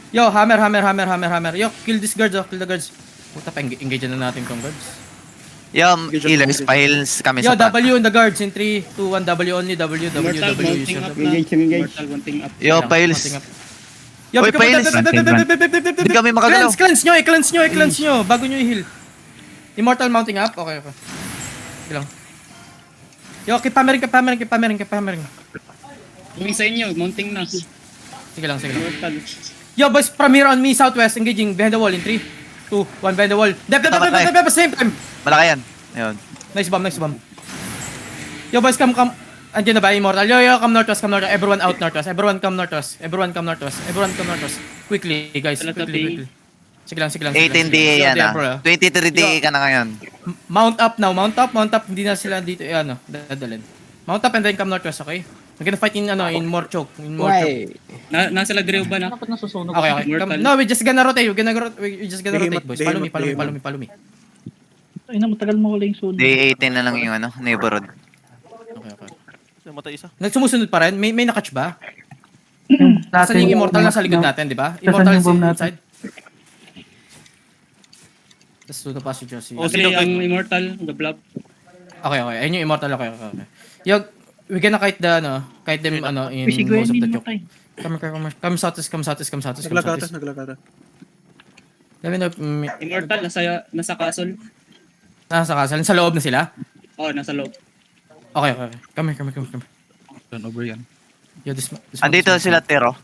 Yo, hammer. Yo, kill this guards, kill the guards. Puta pa, engage na natin tong guards. Yung healers, pa-heals kami Yo, sa W in the guards in 3, 2, 1, W only, W. Immortal, mounting up na. Engage. Immortal, mounting up. Yo, pa-heals. Yo, Oy, pa-heals. Hindi kami makagalaw. Cleanse nyo, bago nyo i-heal. Immortal mounting up, okay. Sige lang. Yo, keep hammering. Yung sa inyo, mounting na. Sige lang. Immortal. Yo, boys, from here on me, southwest, engaging behind the wall in 3, 2, 1, behind the wall. Dep, same time. Malaki yan. Ayun. Nice bomb. Yo, boys, come. Andiyan na ba, Immortal? Yo, come northwest. Everyone out northwest. Everyone come northwest. Quickly, guys. Quickly. Sige lang. 18 DA yan ah. 23 DA ka na ngayon. Mount up now. Mount up. Hindi na sila dito, dadalhin. Mount up and then come northwest, okay? We're gonna fight in more choke. Why? Nasa Lagreo ba na? Dapat nasusunog. Okay. Immortal. No, we just gonna rotate. We just gonna rotate, boys. Follow me. Ay na, matagal mo wala yung sunog. Day 18 na lang yung neighborhood. Okay. Nagsumusunod pa rin? May nakatch ba? Nasaan yung Immortal nasa likod natin, di ba? Immortal is inside. Let's do the passage, Josie. Mostly ang Immortal, the blob. Okay. Ayun yung Immortal, okay. Yo, we gonna kite them, in most of the choke. Come southeast. Naglagata. Let me know. Immortal, nasa castle. Nasa kasal. Sa loob na sila? Oh, nasa loob. Okay. Come here. Turn over yan. Yo, this Andito sila Tero.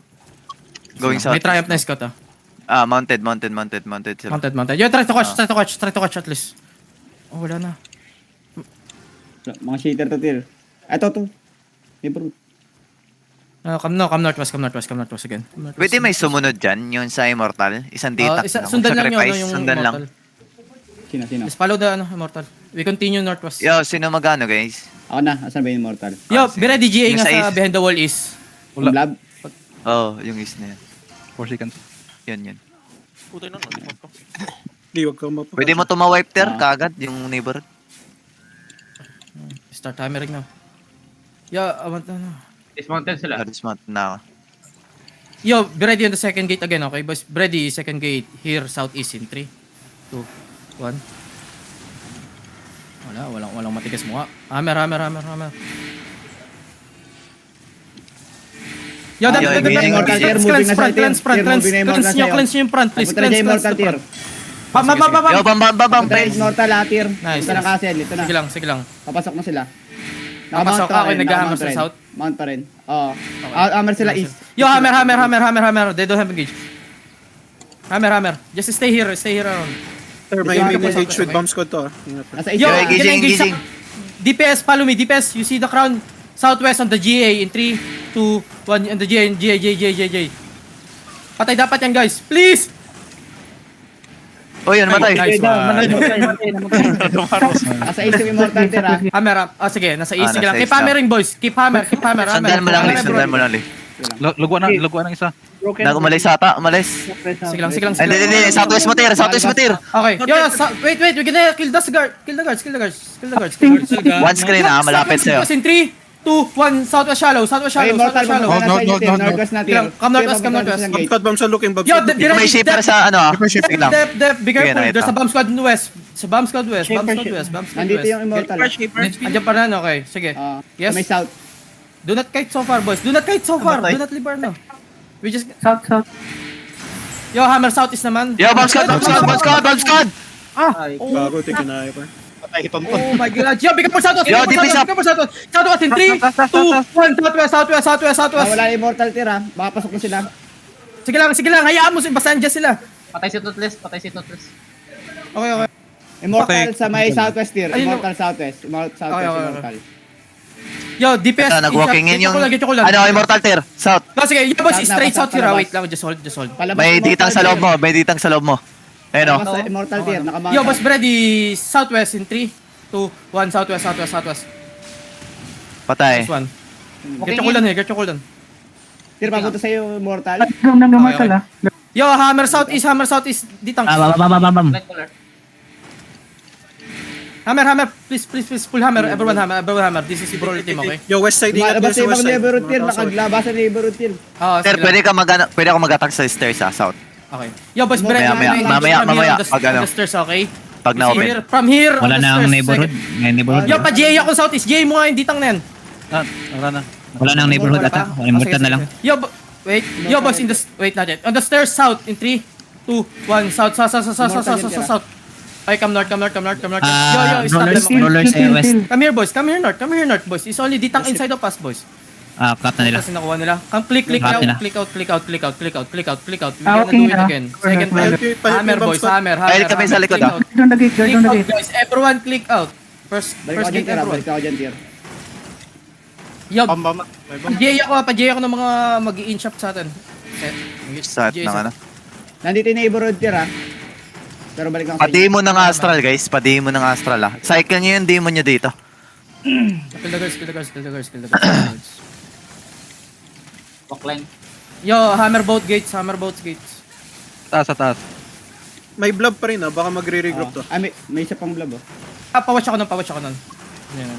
Going south. May triumph na scout, Mounted sila. Mounted. Yo, try to catch at least. Oh, wala na. Mga cheater to tier. Ito. Improve. Come northwest again. Pwede may sumunod dyan, yung sa Immortal. Isang data. Sundan lang yung Sundan lang. Immortal. Sino? Just follow the Immortal. We continue northwest. Yo, sino magano guys? Ako na. Asan ba yung Immortal? Yo, be ready GA Yung nga sa sa east. behind the wall is. Yung lab? Yung is na yan. 4 seconds. Yan. Di, wag kang mapa. Pwede mo tumawipe ter, kagad, yung neighborhood. Start hammering now. Yo, I want to Dismounted sila. Smart na ako. Yo, be ready on the second gate again, okay? Boys, ready, second gate here, southeast in 3, 2, 1. Walang matigas mo nga. Hammer. Yo, cleanse nyo yung front, please. Punta na dyan Immortal tier. Yo, bam, Punta na guys. Immortal tier. Nice. Punta na castle. Ito na. Sige lang. Papasok na sila. Papasok pa ako, rin, nag-hammer naka-mount sa rin. south. Mount pa rin. Oo. Hammer sila east. Yo, hammer. They don't have engage. Hammer. Just stay here around. Sir, may engage with bomb squad to. Nasa Yo, east. engaging. DPS, follow me. DPS, you see the crown southwest on the GA in 3, 2, 1, on the GA, J. Patay dapat yan, guys. Please! Oh, yun, matay. Nice one. Nasa east yung Immortal tier Hammer up. Sige, nasa east. Sige lang. nasa Keep east hammering, boys. Keep hammer. Sundan mo lang, Lee. Lugwa ng isa. Umalis ata, umalis. Sige lang. Hindi, southwest mo tir. Okay. Yo, wait. We're gonna kill the guards. One screen malapit sa'yo. In 3, 2, 1, southwest shallow. Ay, Immortal Shallow. pumunta na sa No. inyo tier. Northwest na tier. Come northwest. Bomb squad, bomb sa looking, bomb Yo, squad. the- May shaper sa Sige lang. Dep, be careful. Sige, There's a nakita. bomb squad in the west. Bomb squad west. Nandito yung Immortal. Andiyan pa na, okay. Sige. Yes. Sa may south. Do not kite so far, boys. Do not libar na. We just... South. Yo, hammer southeast naman. Yo, bomb squad. Bago, take an eye pa. Oh my god. Yo, bigyan po southwest. Yo, DP up. Southwest in 3, 2, 1. Southwest. Wala yung Immortal tier Baka pasok na sila. Sige lang. Hayaan mo. Basta andyan sila. Patay si Toothless. Okay. Immortal sa may southwest tier. Ayun, Immortal southwest. Okay. Immortal. Yo, DPS. Ito, nag-walking in yung... Get ko lang. Immortal tier, south. Sige, yo, boys. South na, Straight south here. palabas. Wait lang. Just hold. Palabas May Immortal ditang sa loob mo. Ayun o. Palabas sa Immortal tier. Nakamount. Yo, boss, ready. Southwest in 3, 2, 1. Southwest. Patay. This one. Get your cooldown. Tier, papunta sa'yo Immortal. Okay. Yo, hammer southeast. Ditang. Bam. Hammer, please, pull hammer, everyone hammer. This is Ibro team, okay? Yo, west side, ingat Lumalabas kayo sa sa west ibang side. neighborhood tier, Mga kasaway. nakaglabasan ng neighborhood tier. Oh, Sir, pwede ako mag-attack sa stairs south. Okay. Yo, boys, Mamaya, mamaya, pag on ano. the stairs, okay? Pag na-open. From here, Wala on the na ang stairs, neighborhood. second. May neighborhood. Yo, pa-GA ako southeast. GA mo nga yung ditang na yan. Wala na. Wala na ang neighborhood Wala ata. pa? Immortal Sige, na lang. sige. Yo, wait. Yo, boys, wait not yet. On the stairs south in 3, 2, 1. South. Okay, come north. Yo, stop them. Okay? Rollers sa west. Come here, north, boys. It's only ditang inside of us, boys. Cut na nila. Kasi nakuha nila. Come click Cut out. nila. Click out. We're gonna do it again. Second time. Hammer, boys. Hammer. Pahil kami sa likod, Click ah. out. Click out, guys. Everyone click out. First Balik ako dyan, gate, tier. everyone. Balik ako dyan, tier. Yo, Bamba. pa-J ako ng mga mag-i-in shop sa atin. Sa ng ano. Nandito yung neighborhood tier, ha? Pero balik ako sa inyo. Pa-demo ng Astral, guys. Pa-demo ng Astral, ah. Cycle nyo yung demon nyo dito. Kill the guards. Backline. Yo, hammer boat gates. Taas. May blob pa rin, baka magre-regroup to. Ah, may isa pang blob, oh. Pawatch ako nun. Yan.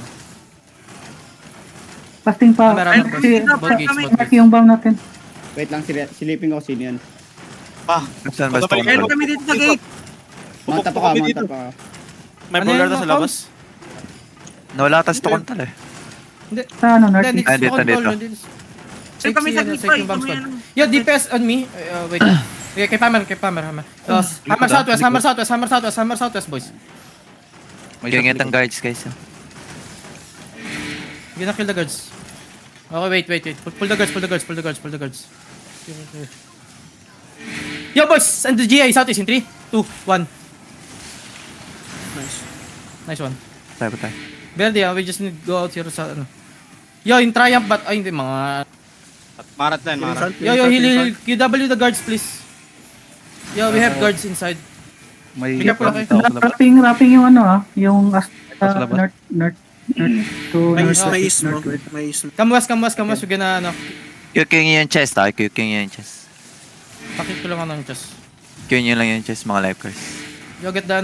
Pasting pa. Hammer, boat gates. Yung bomb natin. Wait lang, silipin ko sino yun. Saan ba stone block? dito sa gate. Mount up ako. May Ano yan, sa labas? Nawala tas to kontal eh. Sa ano, north. Hindi, Ah, dito. Save yung bomb squad. Yo, DPS on me. Wait. Okay, kay Hammer. Hammer southwest, boys. Gangit ang guards, guys. ah. Gonna kill the guards. Okay, wait. Pull the guards. Yo, boys! And the GA southeast in 3, 2, 1. Nice one. Tayo. Verde, we just need to go out here sa ano. Yo, in Triumph, but ay hindi mga... Marat na yun, Yo, heal. QW the guards, please. Yo, we have guards inside. May Pick up, okay? Wrapping yung ano yung north to May north. is mo. Come west, we're gonna ano. Kuking yung chest, ah. Kuking yung chest. Pakit ko lang ano yung chest. Kuking lang yung chest, mga lifers. Yo, get the...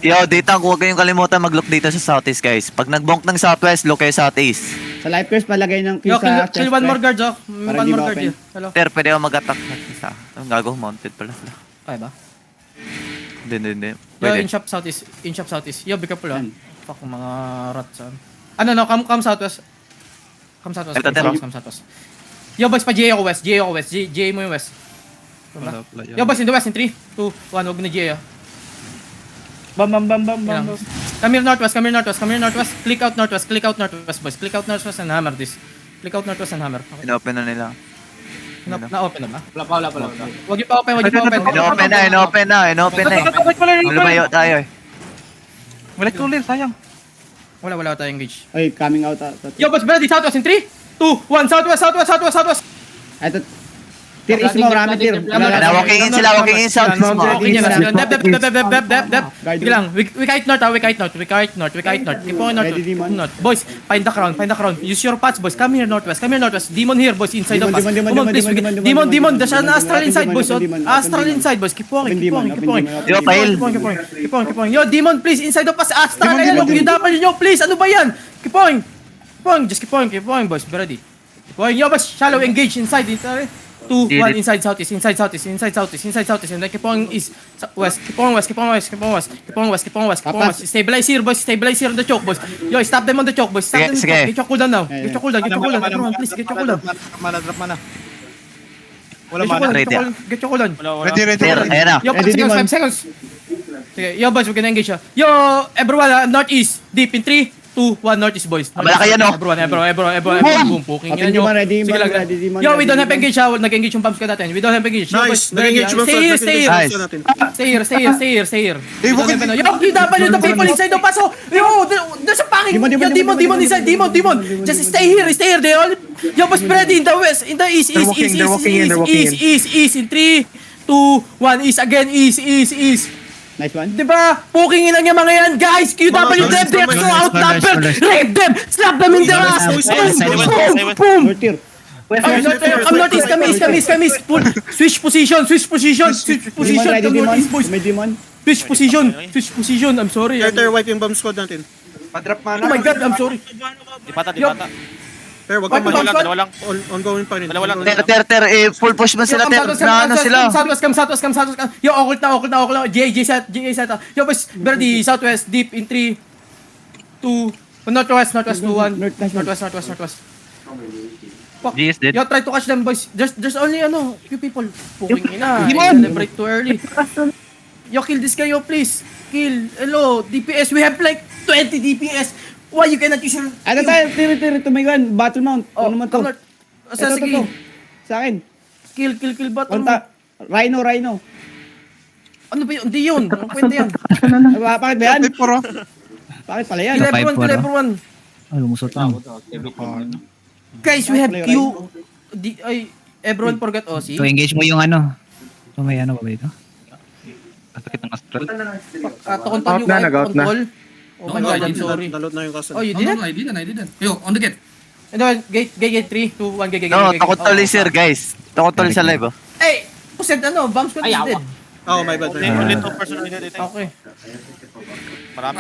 Yo, dito, huwag kayong kalimutan mag-look dito sa southeast, guys. Pag nag-bonk ng southwest, look kayo southeast. Sa life curse, palagay ng Yo, kill sa kill one more guard, oh. Para One hindi more ma-open. guard, hello. Sir, pwede ako mag-attack. Ang gago, mounted pala sila. Kaya ba? Hindi. Yo, Pwede. in shop southeast. Yo, be careful, ah. Yan. Fuck, mga rats, ah. Ano, come southwest. Come southwest. Yo, boys, pa GA ako west. GA mo yung west. Yo, boys, in the west, in 3, 2, 1, huwag na GA, ah. Bam. Yan. Come here northwest. Click out northwest, boys. Click out northwest and hammer this. Click out northwest and hammer. Okay. Inopen na nila. Na-open na ba? Wala. Wag niyo pa open. Inopen na eh. Lumayo tayo eh. Balik ulit, sayang. Wala tayong engage. Ay, coming out. Yo, boys, ready, southwest in 3, 2, 1, southwest. Ito, tier is mo, marami tier. Walking in sila, walking in south. Walking in. Dep. Guide Sige lang. We kite north. Keep on north. Ready, demon. North. Boys, find the crown. Use your paths, boys. Come here northwest. Demon here, boys, inside of us. Come on, please. Demon. There's an astral inside, boys. Astral inside, boys. Keep walking. Yo, Pail. Keep on. Yo, demon, please, inside of us. Astral. Ayan, QW nyo, please. Ano ba yan? Keep on. Just keep on, boys. Be ready. Keep on. Yo, boys, shallow engage inside. 2, 1, inside southeast, and then keep on east, west, keep on west. Stabilize here, boys, on the choke, boys. Yo, stop them on the choke, boys. Stop them. Sige. Get your cooldown now. Get your cooldown. Everyone, please, get your cooldown. Drop mana. Get your cooldown. Sir, ayan na. Yo, 5 seconds. Sige, yo, boys, we're gonna engage siya. Yo, everyone, northeast, deep in 3, 2, 1, northeast, boys. Malaki yan, no? Everyone, boom, poking yan, yo. Ready, Sige lang. ready, demon, Yo, we ready, don't have demon. engage, ha. Nag-engage yung pumps ko natin. We don't have engage. Yo, boys, Nice. Nag-engage mo stay here. Nice. Stay here. Yo, QW, the people inside the paso. Yo, there's a packing. Yo, demon inside. Demon. Just stay here. They all. Yo, boys, ready in the west, in the east, in 3, 2, 1, east again, east. Nice one. Diba? Poking in lang yung mga yan, guys! QW, they're so outnumbered! Rape them! Slap them in the ass! Boom! North tier. Come northeast, come east. Pull. Switch position, Demon, ready, come demon. northeast, boys. May demon. Switch position. Switch position. I'm sorry. Ter, wipe yung bomb squad natin. Pa-drop Oh mana. my God, I'm sorry. Di pata, di Yo. pata. Ter, wag Wipe kang yung bomb mahal. squad. Dalawa lang. Ongoing pa rin. Dalawa lang. Ter, full push man sila, Ter. Na ano sila. Southwest. Yo, occult na. JJ set. Yo, boys, ready. Southwest, deep in 3, 2, northwest, 2, 1. Northwest. Fuck. G is dead. Yo, try to catch them, boys. There's only, few people. Puking ina. Demon! Celebrate too early. Yo, kill this guy, yo, please. Kill. Hello, DPS. We have like 20 DPS. Why you cannot use your... Ano tayo? Tiri, tumayon. Battle mount. Ano naman to? come on. Asa, Ito, sige. to. Sa akin. Kill, battle mo. Konta. Rhino. Ano ba yun? Hindi yun. Ang kwenta yan. Kaso na lang. Bakit ba yan? Ay, puro. Bakit pala yan? Kill Five everyone, four, kill ah. everyone. Ay, lumusot lang. Guys, we have Play Q. Everyone forgot OC. So, engage mo yung ano. So, may ano ba ba ito? Sakit ng astral. To control you, control. Oh my God, I'm sorry. Naload na yung castle. Oh, you did it? I didn't. Yo, on the gate. And then, gate 3, 2, 1, gate. No, takot tuloy, sir, guys. Takot tuloy sa live, oh. Hey, who said bomb squad is dead? Oh, my bad. Only 2 person na dito. Okay. Marami.